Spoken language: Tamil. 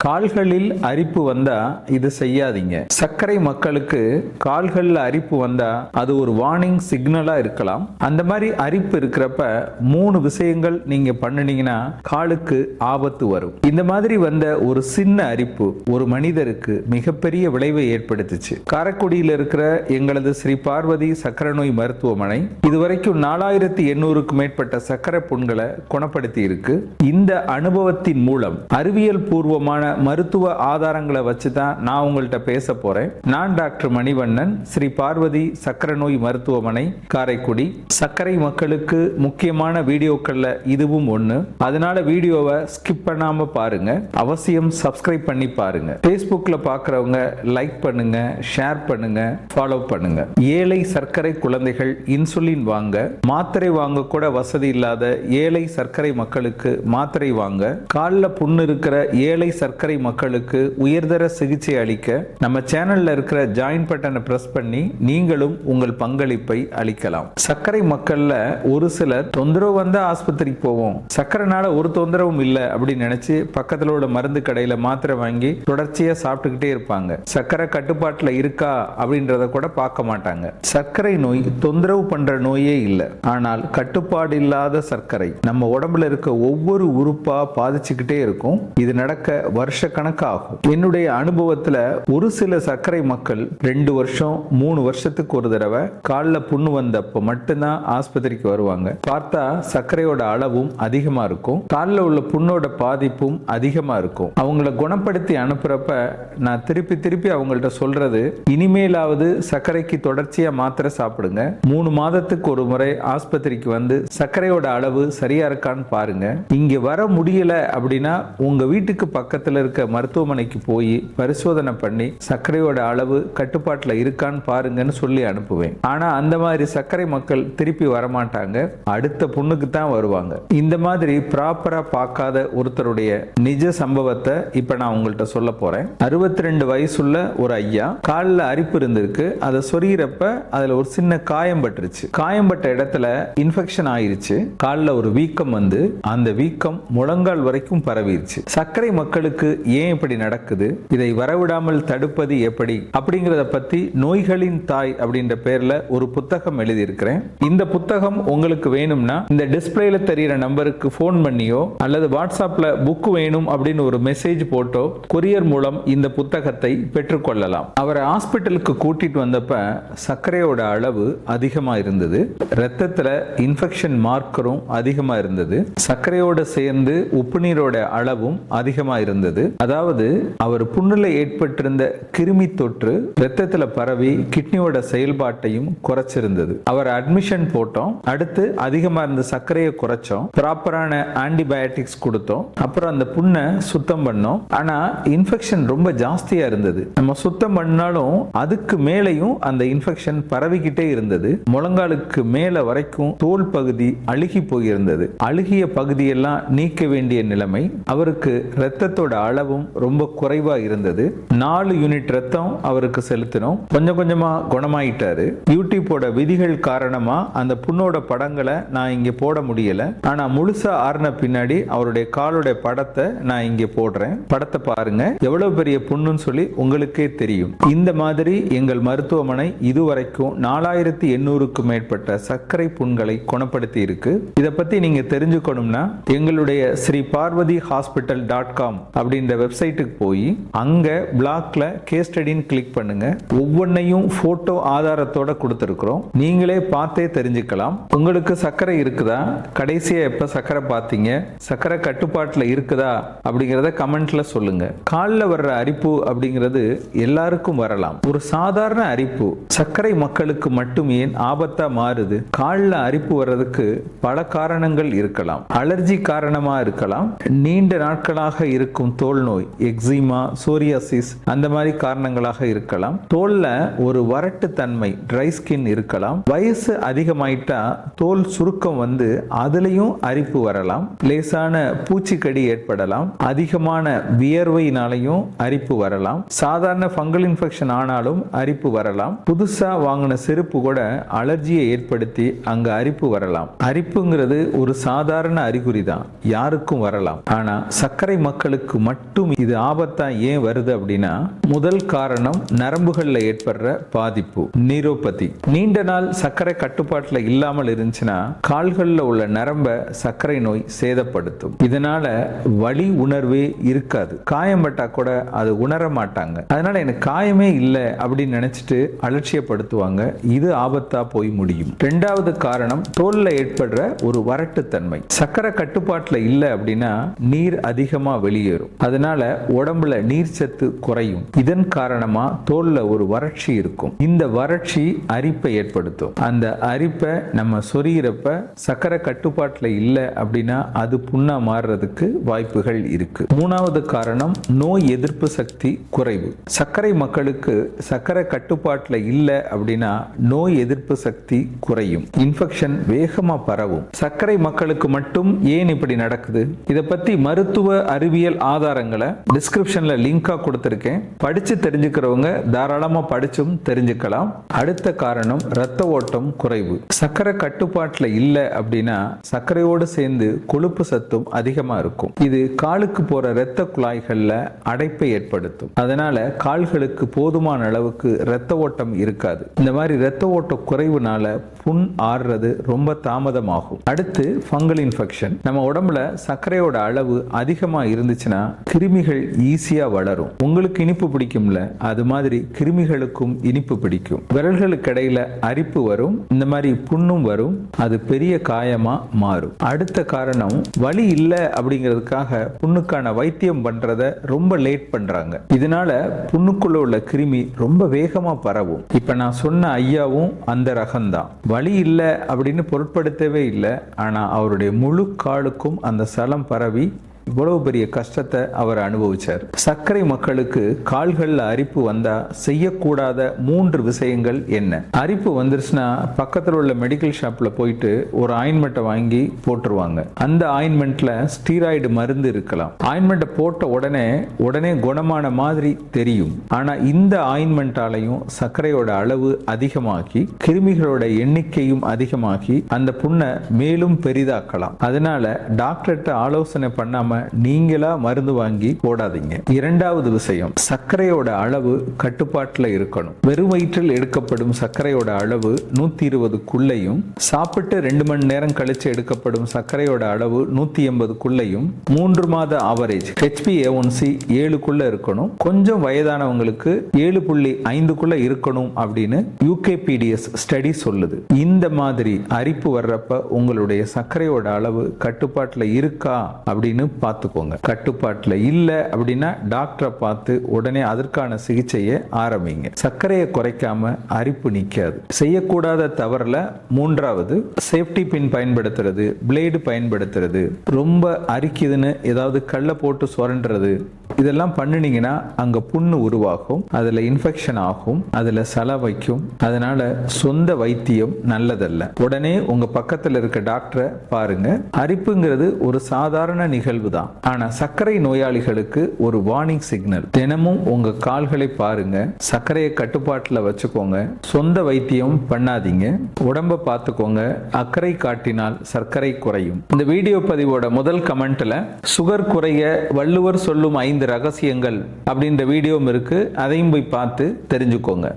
கால்களில் அரிப்பு வந்தா இது செய்யாதீங்க. சர்க்கரை மக்களுக்கு கால்களில் அரிப்பு வந்தா அது ஒரு வார்னிங் சிக்னலா இருக்கலாம். அந்த மாதிரி அரிப்பு இருக்கிறப்ப 3 விஷயங்கள் நீங்க பண்ணினீங்கன்னா காலுக்கு ஆபத்து வரும். இந்த மாதிரி வந்த ஒரு சின்ன அரிப்பு ஒரு மனிதருக்கு மிகப்பெரிய விளைவை ஏற்படுத்துச்சு. காரைக்குடியில் இருக்கிற எங்களது ஸ்ரீ பார்வதி சக்கரை நோய் மருத்துவமனை இதுவரைக்கும் 4800க்கும் மேற்பட்ட சக்கரை புண்களை குணப்படுத்தி இருக்கு. இந்த அனுபவத்தின் மூலம் அறிவியல் பூர்வமான மருத்துவ ஆதாரங்களை வச்சுதான் நான் உங்கள்கிட்ட பேச போறேன். நான் டாக்டர் மணிவண்ணன், ஸ்ரீ பார்வதி சக்கரை நோய் மருத்துவமனை, காரைக்குடி. சர்க்கரை மக்களுக்கு முக்கியமான வீடியோக்கள்ல இதுவும் ஒண்ணு. அதனால வீடியோவை ஸ்கிப் பண்ணாம பாருங்க. அவசியம் சப்ஸ்கிரைப் பண்ணி பாருங்க. Facebookல பார்க்கறவங்க லைக் பண்ணுங்க, ஷேர் பண்ணுங்க, ஃபாலோ பண்ணுங்க. ஏழை சர்க்கரை குழந்தைகள் இன்சுலின் வாங்க, மாத்திரை வாங்க கூட வசதி இல்லாத ஏழை சர்க்கரை மக்களுக்கு மாத்திரை வாங்க, காலில் புண்ணு இருக்கிற ஏழை சர்க்கரை மக்களுக்கு உயர்தர சிகிச்சை அளிக்க நம்ம சேனல்ல இருக்கிற ஜாயின் பட்டனை பிரஸ் பண்ணி நீங்களும் உங்கள் பங்களிப்பை அளிக்கலாம். சர்க்கரை மக்கள்ல ஒரு சிலர் தொந்தரவு வந்தா ஆஸ்பத்திரிக்கு போவோம், சர்க்கரைனால ஒரு தொந்தரவும் இல்லை அப்படின்னு நினைச்சு பக்கத்தில் உள்ள மருந்து கடையில மாத்திரை வாங்கி தொடர்ச்சியா சாப்பிட்டுக்கிட்டே இருப்பாங்க. சர்க்கரை கட்டுப்பாட்டுல இருக்கா அப்படின்றத கூட பார்க்க மாட்டாங்க. சர்க்கரை நோய் தொந்தரவு பண்ற நோயே இல்லை, ஆனால் கட்டுப்பாடு இல்லாத சர்க்கரை நம்ம உடம்புல இருக்க ஒவ்வொரு உறுப்பா பாதிச்சுக்கிட்டே இருக்கும். இது நடக்க வருஷ கணக்கு ஆகும். என்னுடைய அனுபவத்துல ஒரு சில சர்க்கரை மக்கள் 2 வருஷம் 3 வருஷத்துக்கு ஒரு தடவை காலில் புண்ணு வந்தப்போ மட்டும்தான் ஆஸ்பத்திரிக்கு வருவாங்க. பார்த்தா சர்க்கரையோட அளவும் அதிகமா இருக்கும், காலில் உள்ள புண்ணோட பாதிப்பும் அதிகமா இருக்கும். அவங்கள குணப்படுத்தி அனுப்புறப்ப நான் திருப்பி திருப்பி அவங்கள்ட்ட சொல்றது, இனிமேலாவது சர்க்கரைக்கு தொடர்ச்சியா மாத்திரை சாப்பிடுங்க. 3 மாதத்துக்கு ஒரு முறை ஆஸ்பத்திரிக்கு வந்து சர்க்கரையோட அளவு சரியா இருக்கான்னு பாருங்க. இங்க வர முடியல அப்படின்னா உங்க வீட்டுக்கு பக்கத்துல இருக்க மருத்துவமனைக்கு போய் பரிசோதனை பண்ணி சர்க்கரையோட அளவு கட்டுப்பாட்டுல இருக்கான்னு பாருங்கன்னு சொல்லி அனுப்புவேன். ஆனா அந்த மாதிரி சர்க்கரை மக்கள் திருப்பி வரமாட்டாங்க, அடுத்த புண்ணுக்கு தான் வருவாங்க. இந்த மாதிரி ப்ராப்பரா பார்க்காத ஒருத்தருடைய நிஜ சம்பவத்தை இப்ப நான் உங்கள்கிட்ட சொல்ல போறேன். 62 வயசுள்ள ஒரு ஐயா, காலில் அரிப்பு இருந்திருக்கு. அதை சொரியிறப்ப அதுல ஒரு சின்ன காயம் பட்டுருச்சு. காயம்பட்ட இடத்துல இன்ஃபெக்ஷன் ஆயிருச்சு. காலில் ஒரு வீக்கம் வந்து அந்த வீக்கம் முழங்கால் வரைக்கும் பரவிருச்சு. சர்க்கரை மக்களுக்கு ஏன் இப்படி நடக்குது, இதை வரவிடாமல் தடுப்பது எப்படி அப்படிங்கறத பத்தி நோய்களின் தாய் அப்படின்ற பேர்ல ஒரு புத்தகம் எழுதி இருக்கிறேன். இந்த புத்தகம் உங்களுக்கு வேணும்னா இந்த டிஸ்பிளேல தெரியிற நம்பருக்கு போன் பண்ணியோ அல்லது வாட்ஸ்அப்ல புக் வேணும் அப்படின்னு ஒரு மெசேஜ் போட்டோ கொரியர் மூலம் இந்த புத்தகத்தை பெற்றுக்கொள்ளலாம். அவரை ஹாஸ்பிட்டலுக்கு கூட்டிட்டு வந்தப்ப சர்க்கரையோட அளவு அதிகமா இருந்தது, ரத்தத்துல இன்ஃபெக்ஷன் மார்க்கரும் அதிகமா இருந்தது, சர்க்கரையோட சேர்ந்து உப்பு நீரோட அளவும் அதிகமா இருந்தது. அதாவது அவர் புண்ணுல ஏற்பட்டிருந்த கிருமி தொற்று ரத்தத்துல பரவி கிட்னியோட செயல்பாட்டையும் குறைச்சிருந்தது. அவர் அட்மிஷன் போட்டோம். அடுத்து அதிகமா இருந்த சர்க்கரையை குறைச்சோம், ப்ராப்பரான ஆன்டிபயோட்டிக்ஸ் கொடுத்தோம், அப்புறம் அந்த புண்ணை சுத்தம் பண்ணோம். ஆனா இன்ஃபெக்ஷன் ரொம்ப ஜாஸ்தியா இருந்தது. நம்ம சுத்தம் பண்ணாலும் அதுக்கு மேலையும் அந்த இன்ஃபெக்ஷன் பரவிக்கிட்டே இருந்தது. முழங்காலுக்கு மேல வரைக்கும் தோல் பகுதி அழுகி போயிருந்தது. அழுகிய பகுதியெல்லாம் நீக்க வேண்டிய நிலைமை. அவருக்கு ரத்தத்தோட அளவும் ரொம்ப குறைவா இருந்தது. 4 யூனிட் ரத்தம் அவருக்கு செலுத்தினோம். கொஞ்சம் கொஞ்சமா குணமாயிட்டாரு. யூடியூபோட விதிகள் காரணமா அந்த புண்ணோட படங்களை நான் இங்க போட முடியல. ஆனா முழுசா ஆறின பின்னாடி அவருடைய காலோட படத்தை நான் இங்க போடுறேன். படத்தை பாருங்க, எவ்வளவு பெரிய புண்ணுன்னு சொல்லி உங்களுக்கே தெரியும். இந்த மாதிரி எங்கள் மருத்துவமனை இதுவரைக்கும் 4800க்கும் மேற்பட்ட சர்க்கரை புண்களை குணப்படுத்தி இருக்கு. இதை பத்தி நீங்க தெரிஞ்சுக்கணும்னா எங்களுடைய ஸ்ரீ பார்வதி ஹாஸ்பிட்டல்.com அப்படின்ற வெப்சைட்டுக்கு போய் அங்க பிளாக்ல கேஸ் ஸ்டடின்னு கிளிக் பண்ணுங்க. ஒவ்வொன்னையும் போட்டோ ஆதாரத்தோட கொடுத்திருக்கிறோம், நீங்களே பார்த்தே தெரிஞ்சுக்கலாம். உங்களுக்கு சர்க்கரை இருக்குதா, கடைசியா எப்ப சர்க்கரை பார்த்தீங்க, சர்க்கரை கட்டுப்பாட்டுல இருக்குதா அப்படிங்கறத கமெண்ட்ல சொல்லுங்க. காலில் வர்ற அரிப்பு அப்படிங்கிறது எல்லாருக்கும் வரலாம். ஒரு சாதாரண அரிப்பு சர்க்கரை மக்களுக்கு மட்டும் ஏன் ஆபத்தா மாறுது? காலில் அரிப்பு வர்றதுக்கு பல காரணங்கள் இருக்கலாம். அலர்ஜி காரணமா இருக்கலாம், நீண்ட நாட்களாக இருக்கும் தோல் நோய், எக்ஸிமா, சோரியாசிஸ், அந்த மாதிரி காரணங்களாக இருக்கலாம். தோல்ல ஒரு வறட்டு தன்மை, ட்ரை ஸ்கின் இருக்கலாம். வயசு அதிகமாயிட்டா தோல் சுருக்கம் வந்து அதுலயும் அரிப்பு வரலாம். லேசான பூச்சிக்கடி ஏற்படலாம். அதிகமான வியர்வையினாலையும் அரிப்பு வரலாம். சாதாரண ஃபங்கல் இன்ஃபெக்ஷன் ஆனாலும் அரிப்பு வரலாம். புதுசா வாங்கின செருப்பு கூட அலர்ஜியை ஏற்படுத்தி அங்க அரிப்பு வரலாம். அரிப்புங்கிறது ஒரு சாதாரண அறிகுறி தான், யாருக்கும் வரலாம். ஆனா சர்க்கரை மக்களுக்கு மட்டும் இது ஆபத்தா ஏன் வருது அப்படின்னா, முதல் காரணம் நரம்புகள்ல ஏற்படுற பாதிப்பு, நியூரோபதி. நீண்ட நாள் சர்க்கரை கட்டுப்பாட்டுல இல்லாமல் இருந்துச்சுன்னா கால்கள்ல உள்ள நரம்ப சர்க்கரை நோய் சேதப்படுத்தும். இதனால வலி உணர்வே இருக்காது. காயம் பட்டா கூட அது உணர மாட்டாங்க. அதனால எனக்கு காயமே இல்லை அப்படின்னு நினைச்சிட்டு அலட்சியப்படுத்துவாங்க. இது ஆபத்தா போய் முடியும். இரண்டாவது காரணம் தோல்ல ஏற்படுற ஒரு வறட்டுத்தன்மை. சர்க்கரை கட்டுப்பாட்டுல இல்லை அப்படின்னா நீர் அதிகமா வெளியேறும். அதனால உடம்புல நீர் சத்து குறையும். இதன் காரணமா தோல்ல ஒரு வறட்சி இருக்கும். இந்த வறட்சி அரிப்பை ஏற்படுத்தும். அந்த அரிப்பை நம்ம சொரியிறப்ப சர்க்கரை கட்டுப்பாட்டுல இல்லை அப்படின்னா அது புண்ணா மாறுறதுக்கு வாய்ப்புகள் இருக்கு. மூணாவது காரணம் நோய் எதிர்ப்பு சக்தி குறைவு. சர்க்கரை மக்களுக்கு சர்க்கரை கட்டுப்பாட்டுல இல்லை அப்படின்னா நோய் எதிர்ப்பு சக்தி குறையும். இன்ஃபெக்ஷன் வேகமா பரவும். சர்க்கரை மக்களுக்கு மட்டும் ஏன் இப்படி நடக்குது? இதை பத்தி மருத்துவ அறிவியல் ஆதாரங்களை டிஸ்கிரிப்ஷன்ல லிங்கா கொடுத்திருக்கேன். படிச்சு தெரிஞ்சுக்கிறவங்க தாராளமா படிச்சும் தெரிஞ்சுக்கலாம். அடுத்த காரணம் இரத்த ஓட்டம் குறைவு. சர்க்கரை கட்டுப்பாட்டுல இல்லை அப்படின்னா சர்க்கரையோடு சேர்ந்து கொழுப்பு சத்தும் அதிகமா இருக்கும். இது காலுக்கு போற இரத்த குழாய்கள்ல அடைப்பை ஏற்படுத்தும். அதனால கால்களுக்கு போதுமான அளவுக்கு இரத்த ஓட்டம் இருக்காது. இந்த மாதிரி இரத்த ஓட்ட குறைவுனால புண் ஆறுறது ரொம்ப தாமதமாகும். அடுத்து ஃபங்கல் இன்ஃபெக்ஷன். நம்ம உடம்புல சர்க்கரையோட அளவு அதிகமா இருந்துச்சுன்னா கிருமிகள் ஈஸியா வளரும். உங்களுக்கு இனிப்பு பிடிக்கும்ல, அது மாதிரி கிருமிகளுக்கும் இனிப்பு பிடிக்கும். விரல்களுக்கு இடையில அரிப்பு வரும். இந்த மாதிரி புண்ணும் வரும். அது பெரிய காயமா மாறும். அடுத்த காரணம் வலி இல்லை அப்படிங்கிறதுக்காக புண்ணுக்கான வைத்தியம் பண்றத ரொம்ப லேட் பண்றாங்க. இதனால புண்ணுக்குள்ள உள்ள கிருமி ரொம்ப வேகமா பரவும். இப்ப நான் சொன்ன ஐயாவும் அந்த ரகம்தான். வலி இல்லை அப்படின்னு பொருட்படுத்தவே இல்லை. ஆனா அவருடைய முழு காலுக்கும் அந்த சலம் பரவி இவ்வளவு பெரிய கஷ்டத்தை அவர் அனுபவிச்சார். சர்க்கரை மக்களுக்கு கால்கள்ல அரிப்பு வந்தா செய்யக்கூடாத 3 விஷயங்கள் என்ன? அரிப்பு வந்துருச்சுன்னா பக்கத்தில் உள்ள மெடிக்கல் ஷாப்ல போயிட்டு ஒரு ஆயின்மெண்ட்டை வாங்கி போட்டுருவாங்க. அந்த ஆயின்மெண்ட்ல ஸ்டீராய்டு மருந்து இருக்கலாம். ஆயின்மெண்ட்டை போட்ட உடனே குணமான மாதிரி தெரியும். ஆனா இந்த ஆயின்மெண்டாலையும் சர்க்கரையோட அளவு அதிகமாக்கி கிருமிகளோட எண்ணிக்கையும் அதிகமாக்கி அந்த புண்ணை மேலும் பெரிதாக்கலாம். அதனால டாக்டர்கிட்ட ஆலோசனை பண்ணாம நீங்களா மருந்து வாங்கி போடாதீங்க. இரண்டாவது விஷயம், சர்க்கரையோட அளவு கட்டுப்பாட்டுல இருக்கணும். வெறும் வயிற்றில் எடுக்கப்படும் சர்க்கரையோட அளவு 120க்குள்ளையும், சாப்பிட்டு 2 மணி நேரம் கழிச்சு எடுக்கப்படும் சர்க்கரையோட அளவு 180க்குள்ளையும், 3 மாத ஆவரேஜ் HbA1c 7க்குள்ள இருக்கணும். கொஞ்சம் வயதானவங்களுக்கு 7.5க்குள்ள இருக்கணும் அப்படின்னு UKPDS ஸ்டடி சொல்லுது. இந்த மாதிரி அரிப்பு வர்றப்ப உங்களுடைய சர்க்கரையோட அளவு கட்டுப்பாட்டுல இருக்கா அப்படின்னு பார்த்துக்கோங்க. கட்டுப்பாட்டுல இல்ல அப்படின்னா டாக்டரை பார்த்து உடனே அதற்கான சிகிச்சையை ஆரம்பிங்க. சர்க்கரையை குறைக்காம அரிப்பு நிக்காது. செய்யக்கூடாத தவறுல மூன்றாவது, சேஃப்டி பின் பயன்படுத்துறது, பிளேடு பயன்படுத்துறது, ரொம்ப அரிக்குதுன்னு ஏதாவது கல்ல போட்டு சுரண்டுறது, இதெல்லாம் பண்ணினீங்கன்னா அங்க புண்ணு உருவாகும். அதுல இன்ஃபெக்ஷன் ஆகும். அதுல சல வைக்கும். அதனால சொந்த வைத்தியம் நல்லதல்ல. உடனே உங்க பக்கத்துல இருக்க டாக்டரை பாருங்க. அரிப்புங்கிறது ஒரு சாதாரண நிகழ்வு தான். ஆனா சர்க்கரை நோயாளிகளுக்கு ஒரு வார்னிங் சிக்னல். தினமும் உங்க கால்களை பாருங்க. சர்க்கரையை கட்டுப்பாட்டுல வச்சுக்கோங்க. சொந்த வைத்தியம் பண்ணாதீங்க. உடம்ப பார்த்துக்கோங்க. அக்கறை காட்டினால் சர்க்கரை குறையும். இந்த வீடியோ பதிவோட முதல் கமெண்ட்ல சுகர் குறைய வள்ளுவர் சொல்லும் 5 ரகசியங்கள் அப்படின்ற வீடியோவும் இருக்கு. அதையும் போய் பார்த்து தெரிஞ்சுக்கோங்க.